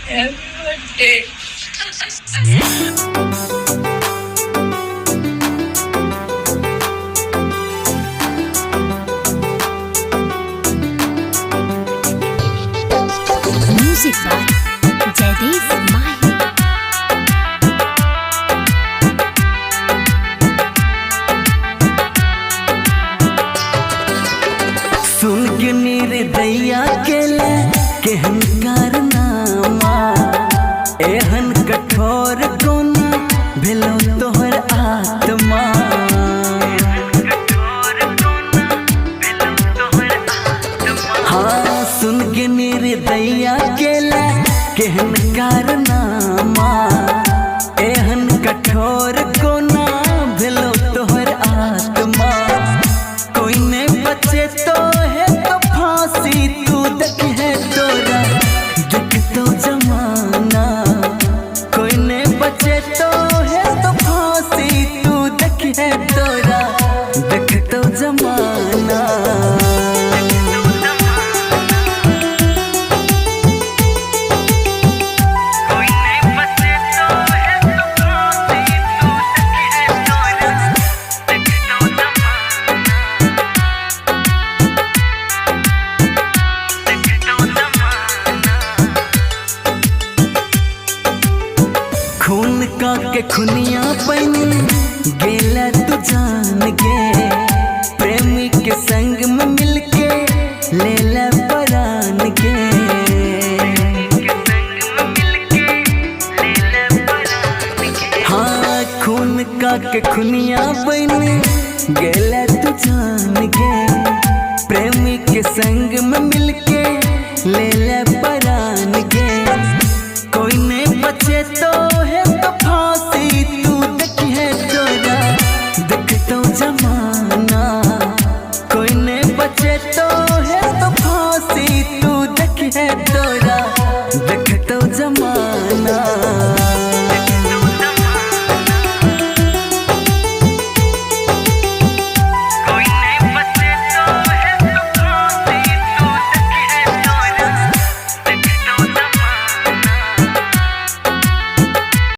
Happy Music by Jaideep Mahi. सुन के निर्दया के ले केहन कारनामा एहन कठोर कोना भेलो तोहर आत्मा। हाँ सुन के निर्दया के ले केहन कारनामा एहन कठोर कोना भेलो तोहर आत्मा। कोई ने बचे तो है तो फांसी तू देख है तोरा देख तो जमाना। कोई ने बचे तो है तो फांसी तू देख है तोरा देख तो जमाना। खून का के खुनिया बन गेला तू जान गे प्रेमी के संग में मिलके लेला परान गे। हाँ खून का के खुनिया बन गेला तू जान गे प्रेमी के संग में मिलके लेला परान गे।